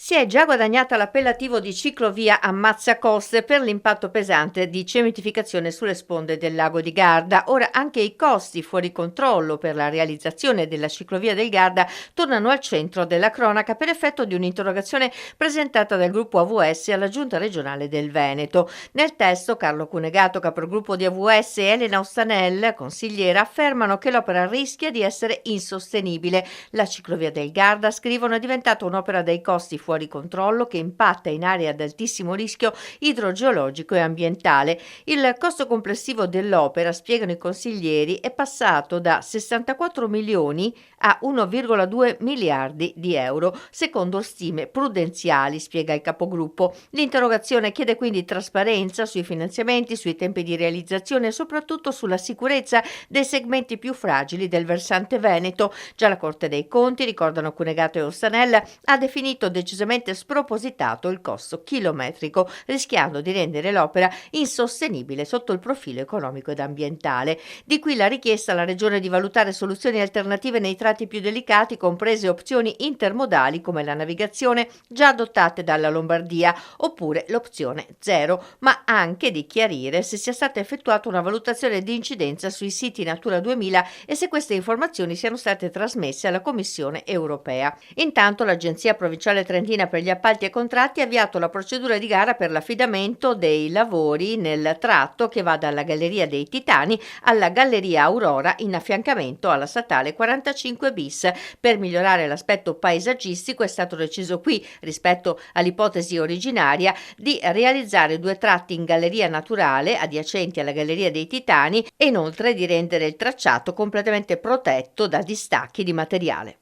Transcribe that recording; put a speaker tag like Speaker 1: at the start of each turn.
Speaker 1: Si è già guadagnata l'appellativo di ciclovia ammazzacoste per l'impatto pesante di cementificazione sulle sponde del lago di Garda. Ora anche i costi fuori controllo per la realizzazione della ciclovia del Garda tornano al centro della cronaca per effetto di un'interrogazione presentata dal gruppo AVS alla Giunta regionale del Veneto. Nel testo Carlo Cunegato, capogruppo di AVS, e Elena Ostanel, consigliera, affermano che l'opera rischia di essere insostenibile. La ciclovia del Garda, scrivono, è diventata un'opera dai costi fuori controllo che impatta in aree ad altissimo rischio idrogeologico e ambientale. Il costo complessivo dell'opera, spiegano i consiglieri, è passato da 64 milioni a 1,2 miliardi di euro, secondo stime prudenziali, spiega il capogruppo. L'interrogazione chiede quindi trasparenza sui finanziamenti, sui tempi di realizzazione e soprattutto sulla sicurezza dei segmenti più fragili del versante veneto. Già la Corte dei Conti, ricordano Cunegato e Ostanella, ha definito decisamente spropositato il costo chilometrico, rischiando di rendere l'opera insostenibile sotto il profilo economico ed ambientale. Di qui la richiesta alla Regione di valutare soluzioni alternative nei tratti più delicati, comprese opzioni intermodali come la navigazione già adottate dalla Lombardia, oppure l'opzione zero, ma anche di chiarire se sia stata effettuata una valutazione di incidenza sui siti Natura 2000 e se queste informazioni siano state trasmesse alla Commissione europea. Intanto l'Agenzia Provinciale Trentina per gli appalti e contratti ha avviato la procedura di gara per l'affidamento dei lavori nel tratto che va dalla Galleria dei Titani alla Galleria Aurora in affiancamento alla statale 45 bis. Per migliorare l'aspetto paesaggistico è stato deciso qui, rispetto all'ipotesi originaria, di realizzare due tratti in galleria naturale adiacenti alla Galleria dei Titani e inoltre di rendere il tracciato completamente protetto da distacchi di materiale.